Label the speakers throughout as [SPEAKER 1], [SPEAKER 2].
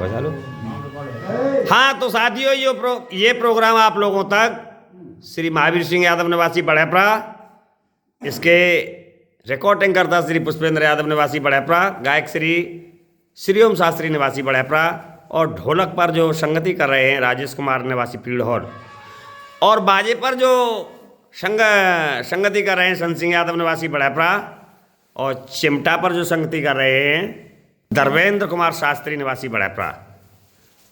[SPEAKER 1] बजा लो। हाँ तो साथियों ये प्रोग्राम आप लोगों तक श्री महावीर सिंह यादव निवासी बड़ेपरा, इसके रिकॉर्डिंग करता श्री पुष्पेंद्र यादव निवासी बड़ेपरा, गायक श्री ओम शास्त्री निवासी बड़ेपरा, और ढोलक पर जो संगति कर रहे हैं राजेश कुमार निवासी पीड़हौर, और बाजे पर जो संगति कर रहे हैं सन सिंह यादव निवासी बड़ेपरा, और चिमटा पर जो संगति कर रहे हैं धर्मेंद्र कुमार शास्त्री निवासी बड़ेपरा,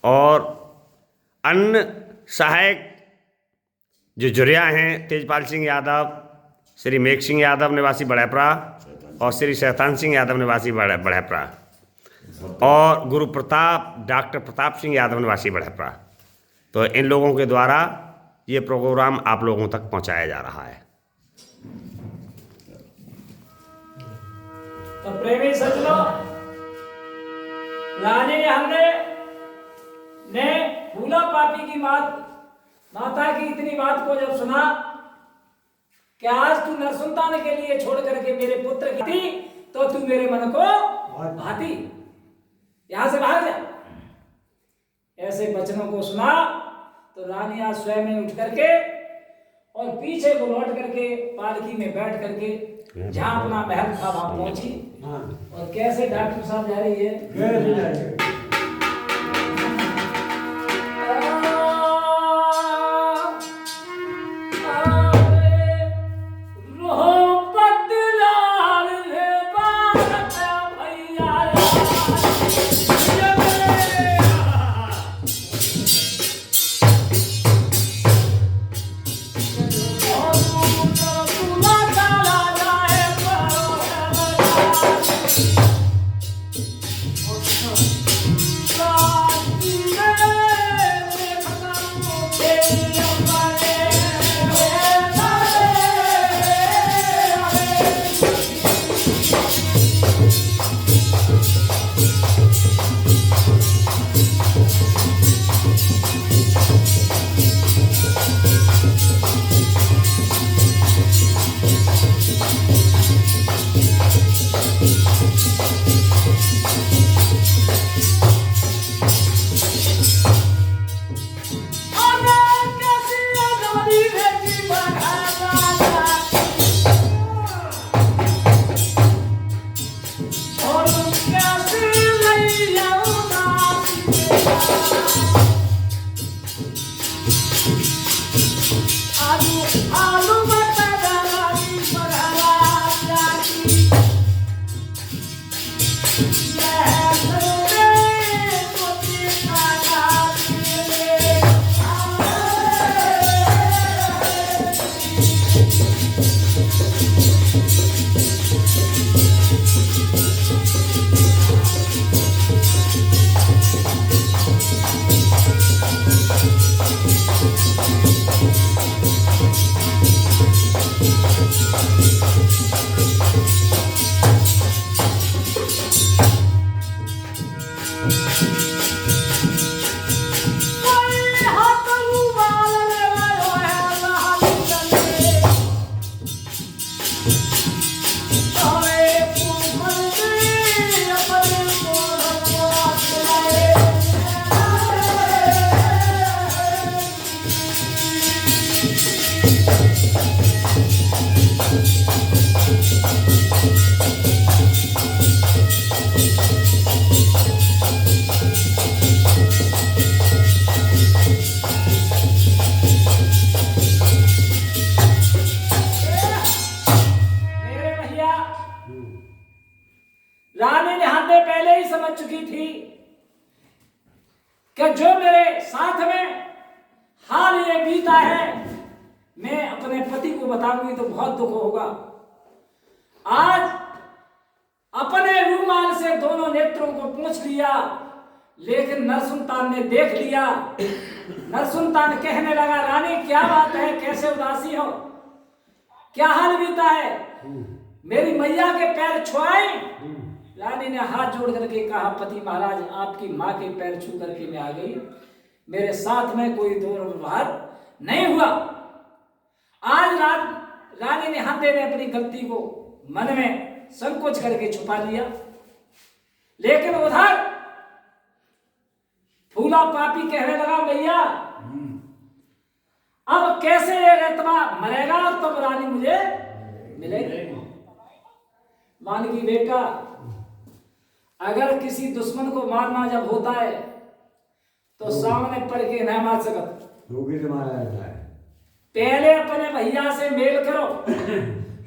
[SPEAKER 1] और अन्य सहायक जो जुड़िया हैं तेजपाल सिंह यादव, श्री मेघ सिंह यादव निवासी बड़ेपरा, और श्री शैतान सिंह यादव निवासी बड़ेपरा, और गुरु प्रताप डॉक्टर प्रताप सिंह यादव निवासी बड़ेपरा। तो इन लोगों के द्वारा ये प्रोग्राम आप लोगों तक पहुंचाया जा रहा है।
[SPEAKER 2] तो प्रेमी सज्जनों, रानी हमने ने फूला पापी की माता की इतनी बात को जब सुना कि आज तू नरसुल्तान के लिए छोड़ करके मेरे पुत्र की थी, तो तू मेरे मन को भाती, यहां से भाग जा। ऐसे वचनों को सुना तो रानी आज स्वयं में उठ करके और पीछे को लौट करके पालकी में बैठ करके जहां अपना महल था वहां पहुंची। और कैसे डॉक्टर साहब जा रही है, रानी निहांदे पहले ही समझ चुकी थी कि जो मेरे साथ में हाल ये बीता है, मैं अपने पति को बताऊंगी तो बहुत दुख होगा। आज अपने रूमाल से दोनों नेत्रों को पोंछ लिया, लेकिन नरसुल्तान ने देख लिया। नरसुल्तान कहने लगा, रानी क्या बात है, कैसे उदासी हो, क्या हाल बीता है, मेरी मैया के पैर छुआए। रानी ने हाथ जोड़ करके कहा, पति महाराज आपकी माँ के पैर छू करके मैं आ गई, मेरे साथ में कोई दुर्व्यवहार नहीं हुआ। आज रानी ने हंते ने अपनी गलती को मन में संकोच करके छुपा लिया, लेकिन उधर फूला पापी कहने लगा भैया अब कैसे ये रेतवा मरेगा और तब रानी मुझे मिलेगी। मान की बेटा अगर किसी दुश्मन को मारना जब होता है तो सामने पड़ के नहीं मार सकत, पहले अपने भैया से मेल करो,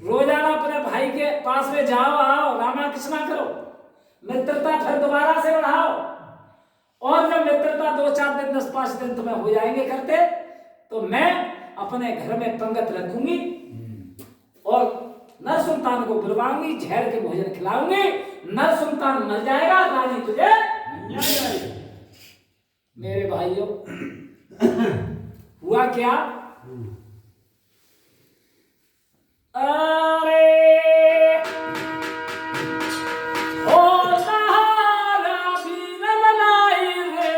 [SPEAKER 2] रोजाना अपने भाई के पास में जाओ आओ, रामा कृष्णा करो, मित्रता फिर दोबारा से बढ़ाओ। और जब मित्रता 2-4 दिन 10-5 दिन तुम्हें हो जाएंगे करते तो मैं अपने घर में पंगत रखूंगी और नर सुल्तान को बुलवाऊंगी, झेड़ के भोजन खिलाऊंगी, नर सुल्तान मर जाएगा, रानी तुझे मेरे भाइयों हुआ क्या? अरे ओ सहारा भी रमनाई रे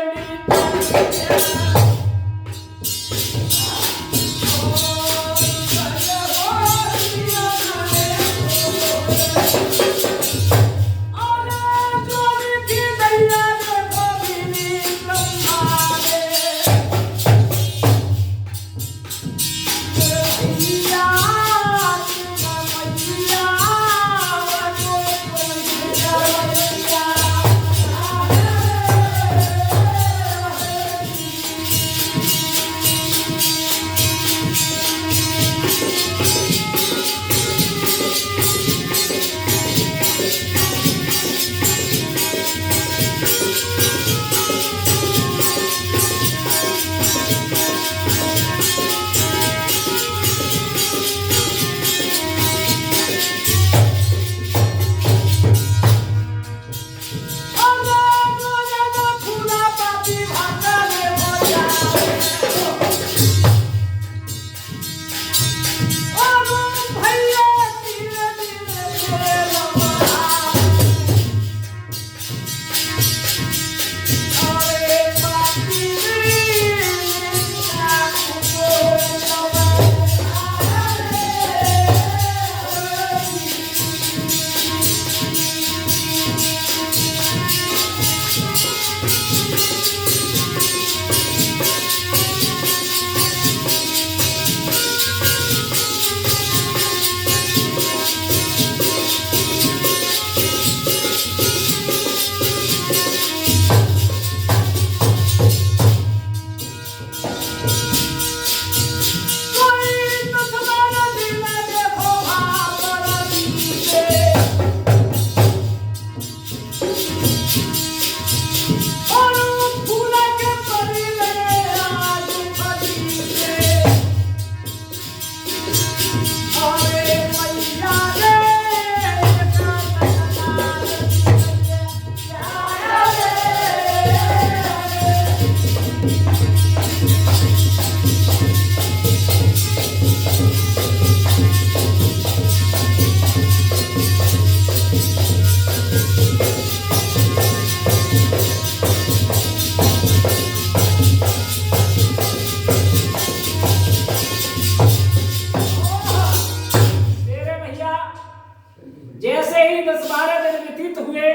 [SPEAKER 2] जैसे ही 10-12 दिन व्यतीत हुए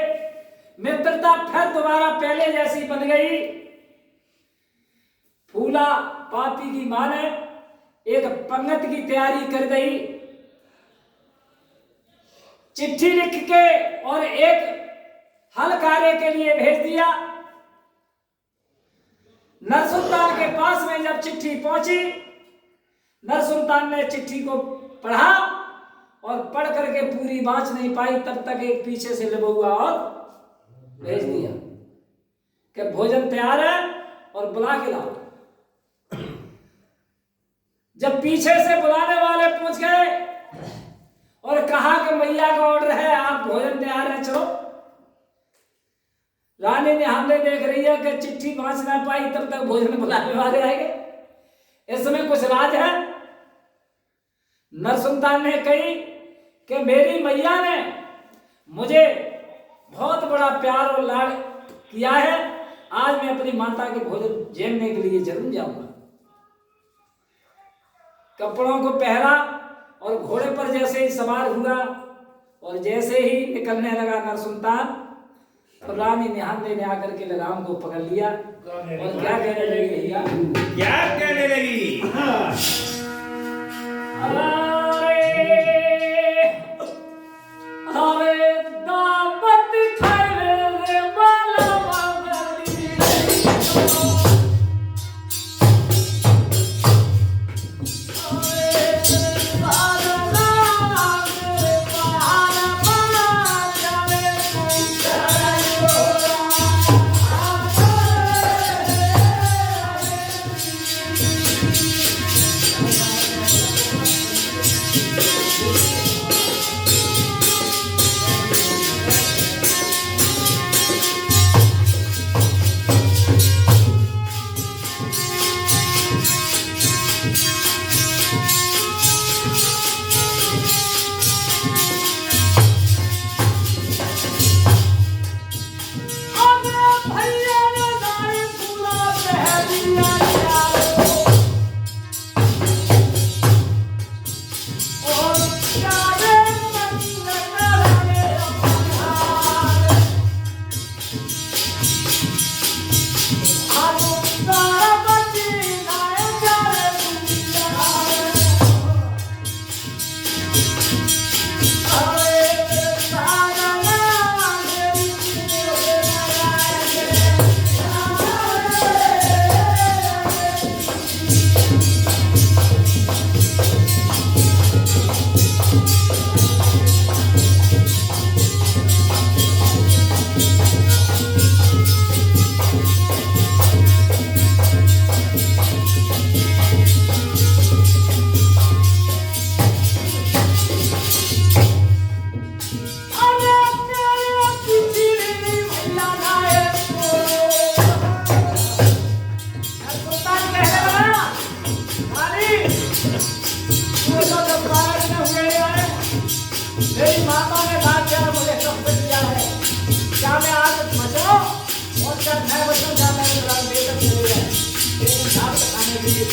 [SPEAKER 2] मित्रता फिर दोबारा पहले जैसी बन गई। फूला पापी की मां ने एक पंगत की तैयारी कर गई, चिट्ठी लिख के और एक हल कार्य के लिए भेज दिया। नरसुल्तान के पास में जब चिट्ठी पहुंची, नरसुल्तान ने चिट्ठी को पढ़ा और पढ़ करके पूरी बाँच नहीं पाई, तब तक एक पीछे से लबुआ और भेज दिया कि भोजन तैयार है और बुला के लाओ। जब पीछे से बुलाने वाले पहुंच गए और कहा कि मैया का ऑर्डर है, आप भोजन तैयार है, चलो। रानी ने हमने देख रही है कि चिट्ठी पहुंच ना पाई, तब तक भोजन बुलाने वाले आएंगे। इसमें कुछ राज है। नरसुल्तान ने कही कि मेरी मैया ने मुझे बहुत बड़ा प्यार और लाड किया है, आज मैं अपनी माता के भोजन झेलने के लिए जरूर जाऊंगा। कपड़ों को पहना और घोड़े पर जैसे ही सवार हुआ और जैसे ही निकलने लगा नरसुल्तान, तो रानी ध्यान देने आकर के लगाम को पकड़ लिया और क्या कहने लगी भैया?
[SPEAKER 1] क्या कहने लगी?
[SPEAKER 2] अरे दावत खाए रे बाला बाबली, मेरी माता ने बात किया मुझे कब दिया है, क्या मैं आज बचाओ और क्या नए बच्चों क्या मैं बेतक चले गए, लेकिन साथ खाने के लिए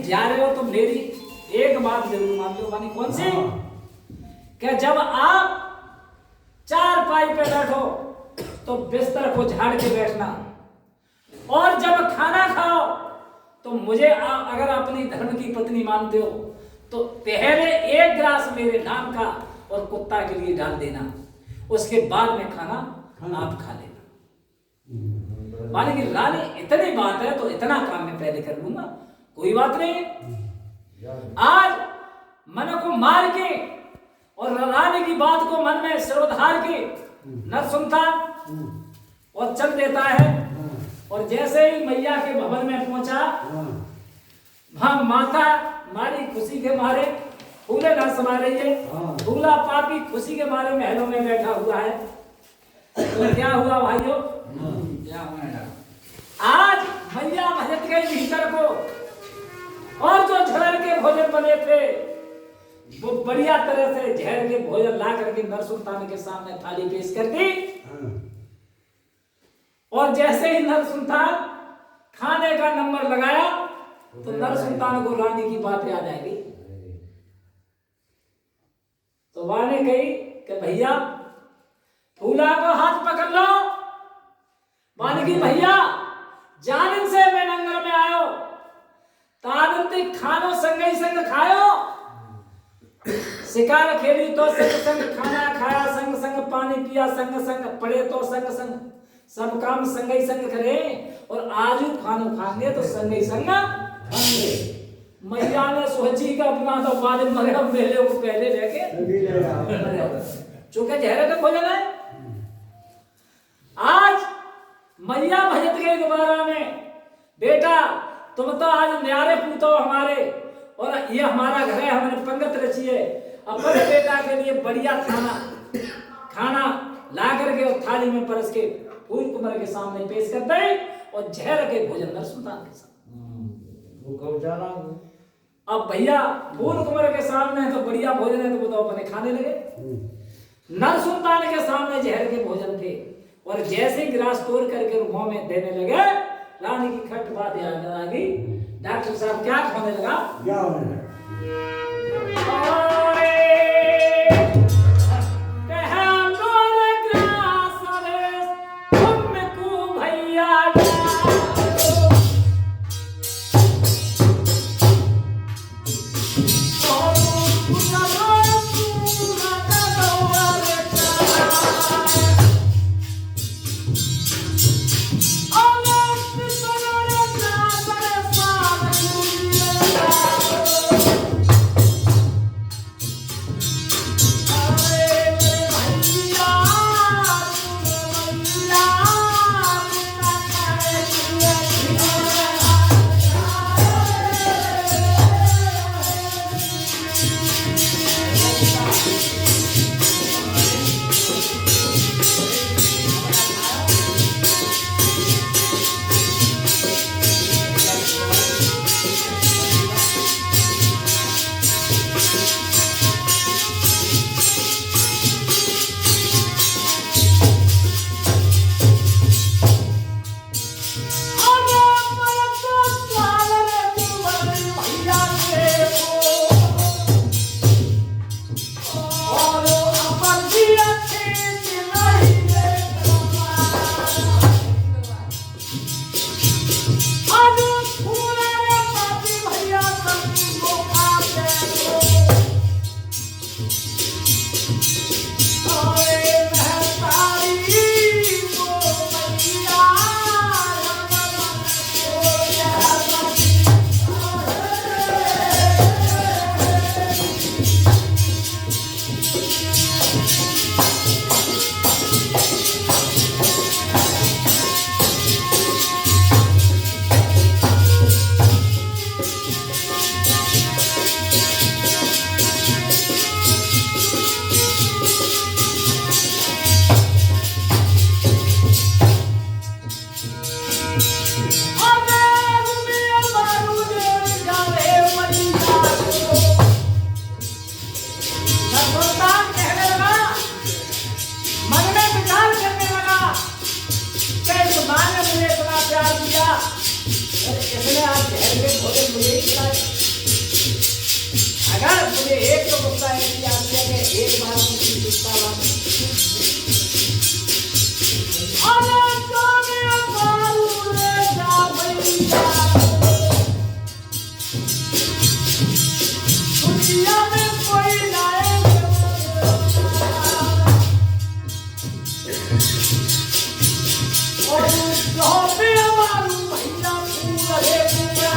[SPEAKER 2] जा रहे हो तो मेरी एक बात जरूर मान लो, मानी कौन सी? कि जब आप चार पाई पे बैठो तो बिस्तर को झाड़ के बैठना, और जब खाना खाओ तो मुझे अगर अपनी धर्म की पत्नी मानते हो तो पहले एक गिलास मेरे नाम का और कुत्ता के लिए डाल देना, उसके बाद में खाना आप खा लेना। मानी कि रानी इतनी बात है तो इतना काम मैं पहले कर लूंगा, कोई बात नहीं। आज मन को मार के और रानी की बात को मन में सिरोधार के न सुनता और चल देता है, और जैसे ही मैया के भवन में पहुंचा, वहां माता मारी खुशी के मारे फूले न समा रही है, फूला पापी खुशी के मारे महलों में बैठा हुआ है। तो क्या हुआ भाइयों? आज मैया भजत गई भीतर को, और जो झलर के भोजन बने थे वो बढ़िया तरह से झेल के भोजन ला करके नर सुल्तान के सामने थाली पेश कर दी, और जैसे ही नर सुल्तान खाने का नंबर लगाया तो नर सुल्तान को रानी की बात याद आ गई। तो रानी कही कि भैया फूला को हाथ पकड़ लो। मान की भैया जानिन से मैं नंगर में आयो, तादंती खानो संगई संग खायो, शिकार खेली तो संग संग, खाना खाया संग संग, पानी पिया संग संग, पढ़े तो संग संग, सब काम संग ही संग करे। और आज खानो खाएंगे तो संग ही संग खाएंगे। मैया ने सोची का अपना तो बाद में मरे, मेले को पहले लेके चूंकि जहर का भोजन है। आज मैया भजत गई दोबारा में, बेटा तुम तो आज न्यारे पूतो हमारे, और ये हमारा घर है, हमने पंगत रची है। अपने बेटा के लिए बढ़िया खाना ला करके और थाली में परस के फूल कुमार के सामने पेश कर दे, और जहर के भोजन नर सुल्तान के सामने। अब भैया फूल कुमार के सामने है तो बढ़िया भोजन है, तो वो तो अपने खाने लगे। नर सुल्तान के सामने जहर के भोजन थे, और जैसे गिलास तोड़ करके मुंह में देने लगे, रानी की खट बात याद आ गई। डॉक्टर साहब क्या होने लगा?
[SPEAKER 3] क्या होने लगा?
[SPEAKER 2] अगर मुझे एक तो गुस्सा है कि आप कि एक बार मुझे गुस्सा दुनिया में कोई लाए और पे हमारू भैया पूरे पूरे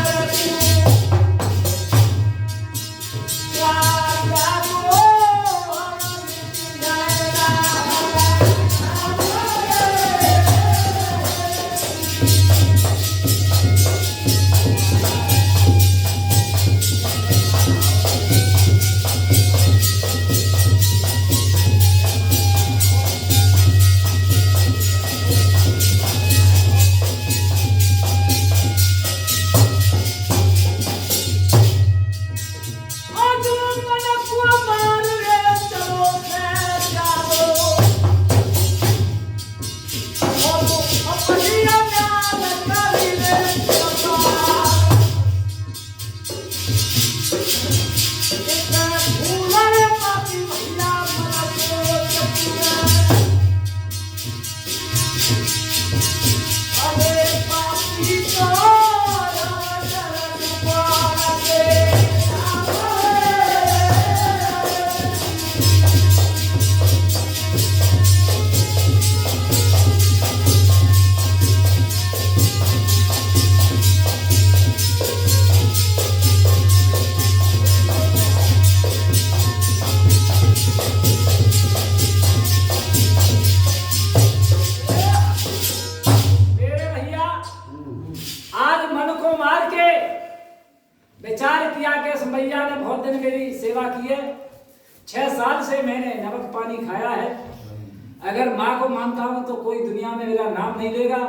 [SPEAKER 2] सेवा की है। 6 साल से मैंने नमक पानी खाया है। अगर माँ को मानता हूँ तो कोई दुनिया में मेरा नाम नहीं लेगा,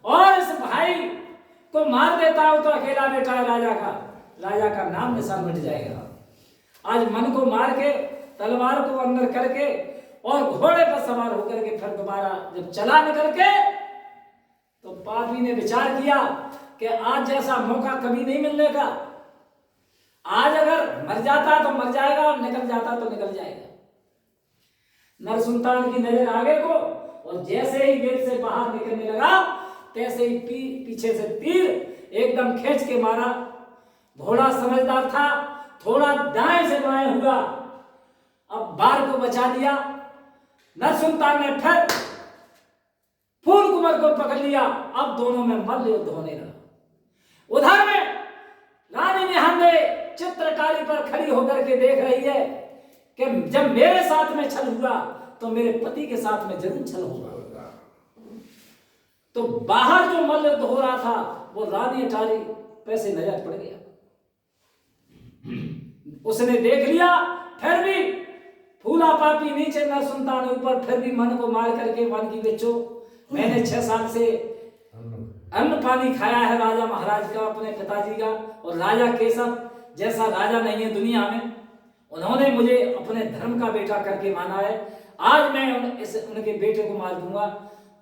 [SPEAKER 2] और इस भाई को मार देता हूँ तो अकेला बेटा है राजा का नाम निशान मिट जाएगा। आज मन को मार के, तलवार को अंदर करके और घोड़े पर सवार होकर के फिर दोबारा जब चला निकल के, तो पापी ने विचार किया कि आज जैसा मौका कभी नहीं मिलने का। आज अगर मर जाता तो मर जाएगा, और निकल जाता तो निकल जाएगा। नरसुल्तान की नजर आगे को, और जैसे ही गेट से बाहर निकलने लगा तैसे ही पीछे से तीर एकदम खींच के मारा। घोड़ा समझदार था, थोड़ा दाएं से बाएं हुआ, अब बार को बचा दिया। नरसुल्तान ने फिर फूल कुंवर को पकड़ लिया। अब दोनों में मल्ल युद्ध होने लगा। उधर में रानी निहंदे चित्रकारी पर खड़ी होकर के देख रही है कि जब मेरे साथ में छल हुआ तो मेरे पति के साथ में जरूर छल होगा। तो बाहर जो मल्ल युद्ध हो रहा था वो रानी अटारी पैसे नजर पड़ गया। उसने देख लिया, फिर भी फूला पापी नीचे, नरसुल्तान ऊपर, फिर भी मन को मार करके मन की बेचो। मैंने 6 साल से अन्न पानी खाया है राजा महाराज का, अपने पिताजी का, और राजा केसर जैसा राजा नहीं है दुनिया में। उन्होंने मुझे अपने धर्म का बेटा करके माना है। आज मैं उनके बेटे को मार दूंगा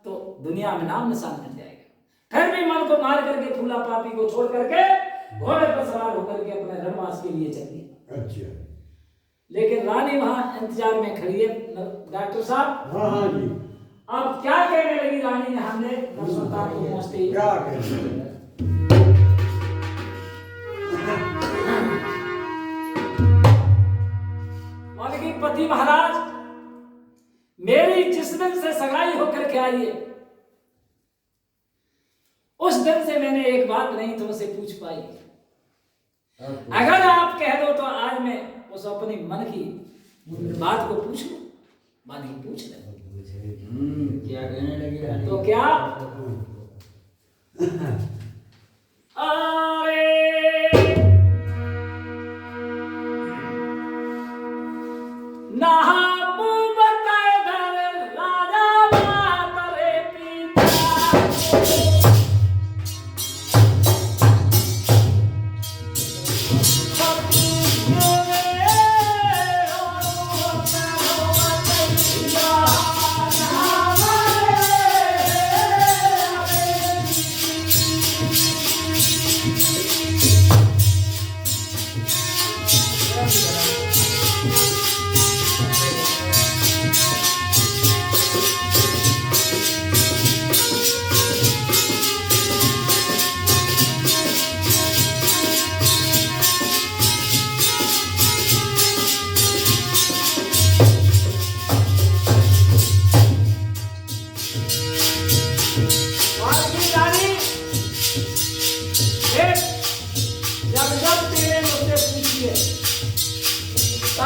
[SPEAKER 2] तो दुनिया में नाम निशान मिल जाएगा। फिर भी मन को मार करके फूला पापी को छोड़ करके घोड़े पर सवार होकर के अपने रणवास के लिए चल दिया।
[SPEAKER 3] अच्छा,
[SPEAKER 2] लेकिन रानी वहां इंतजार में खड़ी है। डॉक्टर साहब,
[SPEAKER 3] हाँ जी,
[SPEAKER 2] अब क्या कहने लगी रानी ने? हमने नरसुल्तान को पहुंचते ही
[SPEAKER 3] क्या कहने?
[SPEAKER 2] कि पति महाराज, मेरी जिस दिन से सगाई होकर के आई है उस दिन से मैंने एक बात नहीं तुमसे पूछ पाई। अगर आप कह दो तो आज मैं उस अपनी मन की बात को पूछ लूं। मानी पूछ ले।
[SPEAKER 4] क्या कहने लगे?
[SPEAKER 2] तो क्या? अरे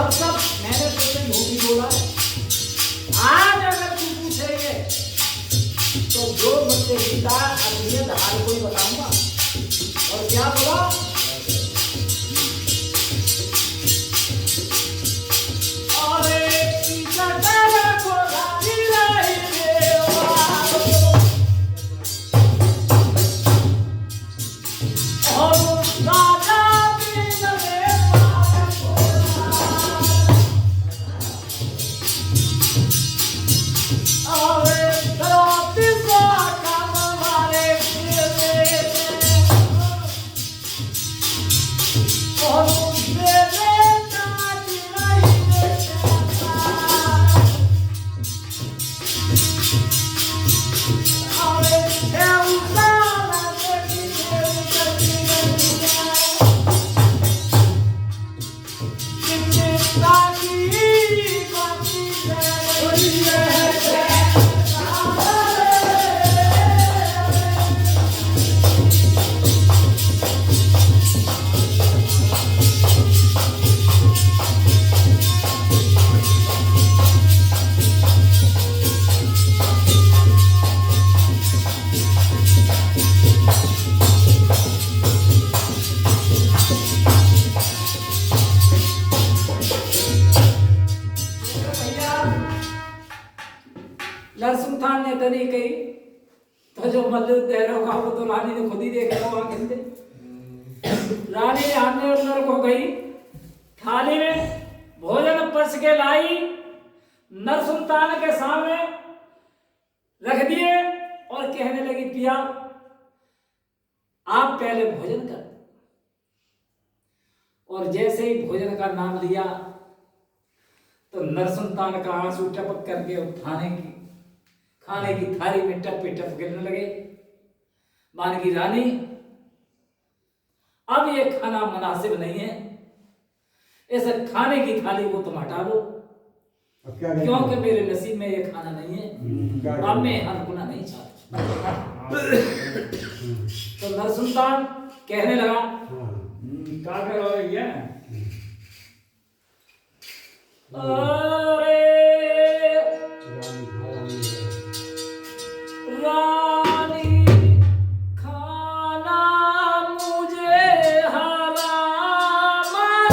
[SPEAKER 2] सब मैंने तुझसे झूठी बोला है। आज अगर तू पूछेंगे तो जो मुझसे गीता असलियत हर कोई बताऊंगा। और क्या बोला? नरसिंह ने तनी कही तो जो मल्लू तैर होगा वो तो रानी ने खुद ही देखा होगा कहते। रानी ने हमने अंदर को गई, थाली में भोजन परस के लाई, नरसुल्तान के सामने रख दिए और कहने लगी पिया आप पहले भोजन कर। और जैसे ही भोजन का नाम लिया तो नरसुल्तान का आंसू टपक करके खाने की थाली में टप टप गिरने लगे। मान की रानी अब ये खाना मुनासिब नहीं है, इस खाने की थाली को तुम हटा लो क्योंकि मेरे नसीब में ये खाना नहीं है, अब मैं हरगुना नहीं चाहता। तो नरसुल्तान कहने लगा क्या करो ये अरे रानी खाना मुझे हराम है।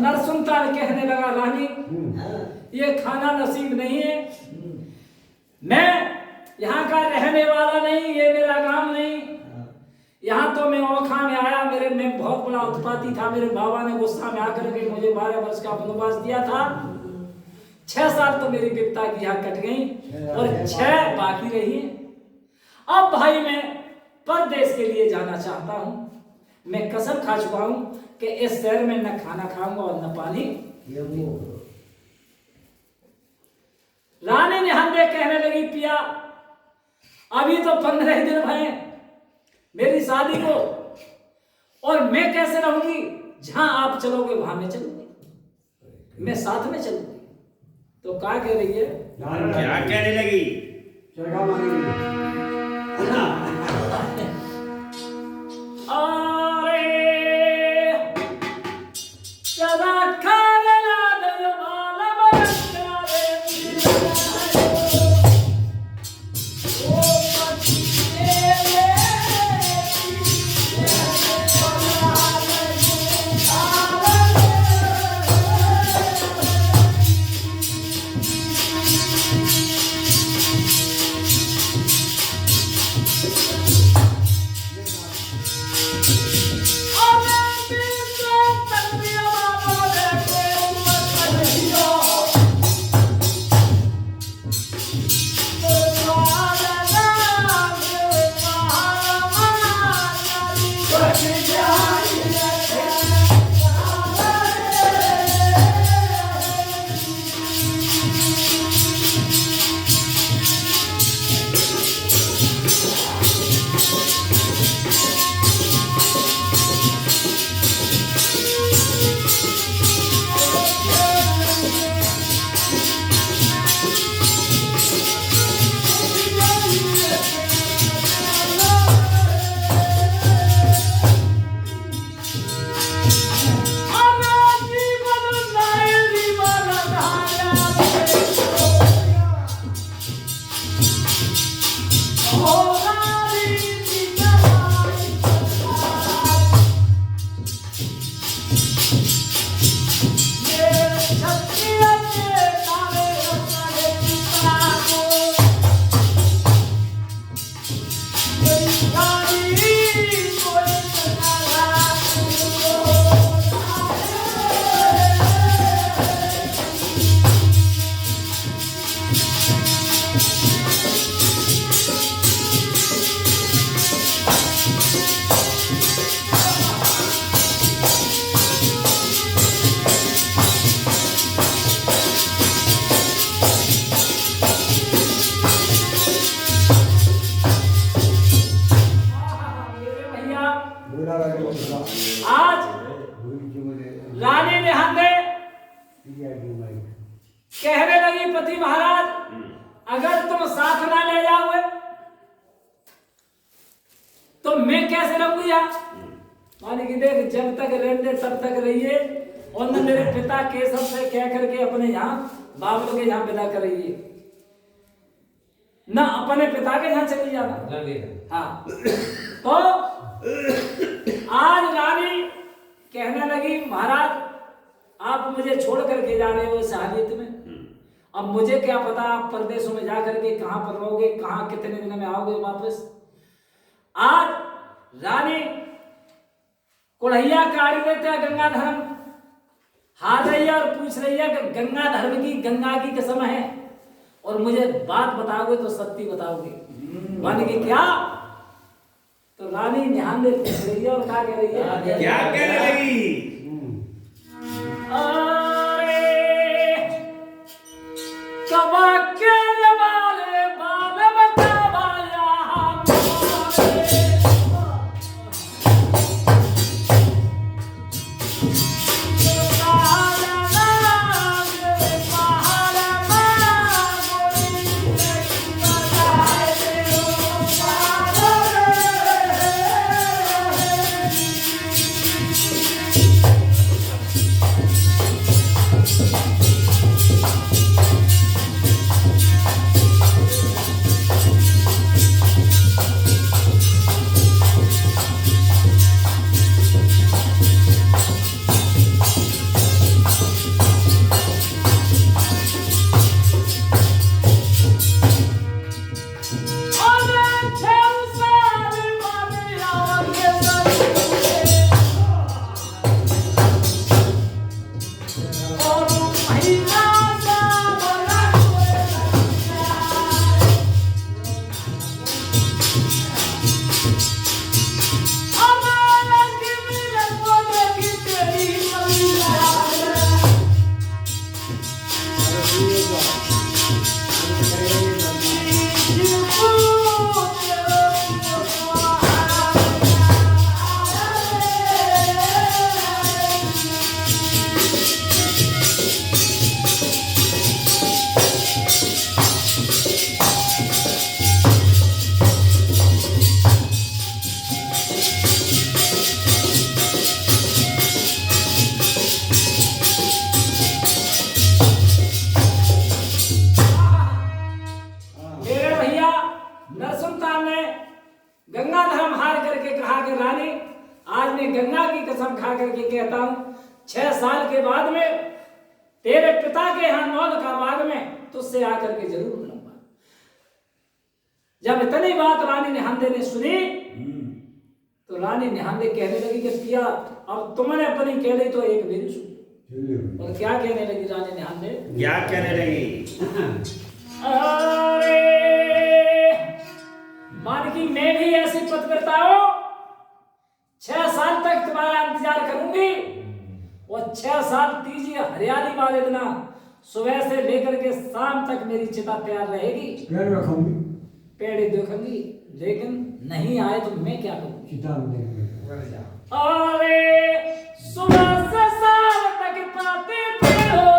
[SPEAKER 2] नरसुल्तान कहने लगा रानी ये खाना नसीब नहीं है, मैं यहाँ का रहने वाला नहीं, ये मेरा काम नहीं। यहाँ तो मैं ओखा में आया, मेरे में बहुत बड़ा उत्पाती था, मेरे बाबा ने गुस्सा में आकर के मुझे 12 वर्ष का वनवास दिया था। 6 साल तो मेरी विपता की यहाँ कट गई और 6 बाकी रही। अब भाई मैं परदेश के लिए जाना चाहता हूँ, मैं कसम खा चुका हूँ कि इस शहर में न खाना खाऊंगा और न पानी। रानी ने हमने कहने लगी पिया अभी तो 15 दिन भरे मेरी शादी को और मैं कैसे रहूंगी, जहां आप चलोगे वहां मैं चलूंगी, मैं साथ में चलूंगी। तो क्या कह रही है,
[SPEAKER 1] क्या कहने लगी?
[SPEAKER 2] कहने लगी पति महाराज अगर तुम साथ ना ले जाओगे तो मैं कैसे रहूंगी यहाँ। माने कि देख जब तक रहने तब तक रहिए और न मेरे पिता केशव से कह करके अपने यहाँ बाबू के यहाँ विदा करिए, न अपने पिता के यहाँ चली जाना। हाँ तो आज रानी कहने लगी महाराज आप मुझे छोड़ करके जा रहे हो इस हालत में, अब मुझे क्या पता आप परदेशों में जा करके कहां पर रहोगे, कहां कितने दिन में आओगे वापस। आज रानी कुल्हैया काढ़ी देते हैं गंगा धर्म हार रही है और पूछ रही है कि गंगा धर्म की गंगा की कसम है और मुझे बात बताओगे तो सत्य बताओगे। माने कि क्या तो रानी ध्यान दे पूछ रही है और क्या कह रही है,
[SPEAKER 1] क्या कहने लगी।
[SPEAKER 2] अरे कबा के वाले बाल बतावाया गंगा धर्म हार करके कहा कि रानी आज मैं गंगा की कसम खा करके कहता हूं 6 साल के बाद में तेरे पिता के यहाँ मौत का बाग में तुझसे आकर के जरूर मिलूंगा। जब इतनी बात रानी निहंदे ने सुनी तो रानी निहंदे कहने लगी कि पिया अब तुमने अपनी कह ली तो एक मेरी सुन। और क्या कहने लगी रानी निहंदे,
[SPEAKER 1] क्या कहने लगी,
[SPEAKER 2] अरे मान की मैं भी ऐसी पतिव्रता हूं 6 साल तक तुम्हारा इंतजार करूंगी और 6 साल तीजी हरियाली वाले दिन सुबह से लेकर के शाम तक मेरी चिता तैयार रहेगी, पेड़ देखूंगी, लेकिन नहीं आए तो मैं क्या करूंगी। अरे सुबह से शाम तक पाते पेड़ों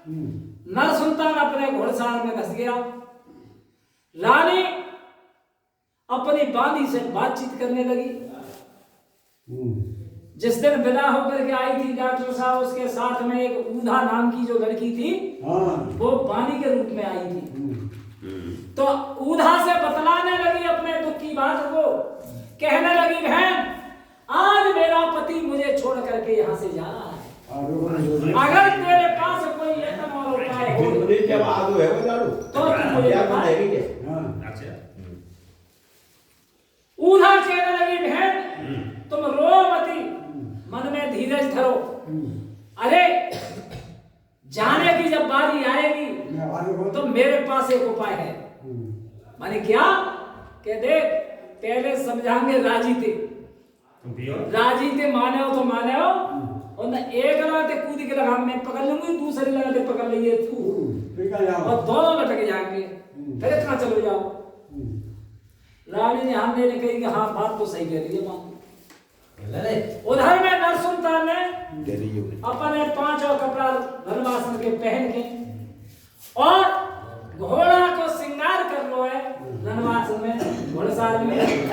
[SPEAKER 2] नर संतान अपने घोड़साल में घस गया। रानी अपनी बांदी से बातचीत करने लगी। जिस दिन विदा होकर के आई थी डॉक्टर साहब, उसके साथ में एक ऊधा नाम की जो लड़की थी, वो बानी के रूप में आई थी। तो ऊधा से बतलाने लगी अपने दुख की बात को, कहने लगी बहन आज मेरा पति मुझे छोड़ करके यहाँ से जा रहा है, अगर तेरे पास कोई यत्न और उपाय हो तो तू मुझे बता। ऊधा कहने लगी बहन तुम रो मती, मन में धीरज धरो, अरे जाने की जब बारी आएगी तो मेरे पास एक उपाय है। माने क्या कि देख पहले समझाएंगे, राजी थे माने हो तो माने हो, और न एक लगाते कूद के लगाम में पकड़ लूंगी, दूसरी लगाते पकड़ लिए तू, और दोनों लटक जाएंगे, फिर इतना चलो जाओ। रानी ने हाथ देने कही कि हाँ बात तो सही कह रही है मां। उधर में नरसुल्तान ने अपने 5 कपड़ा धर्मासन के पहन के और घोड़ा को श्रृंगार कर लो है धर्मासन में, घोड़साल में,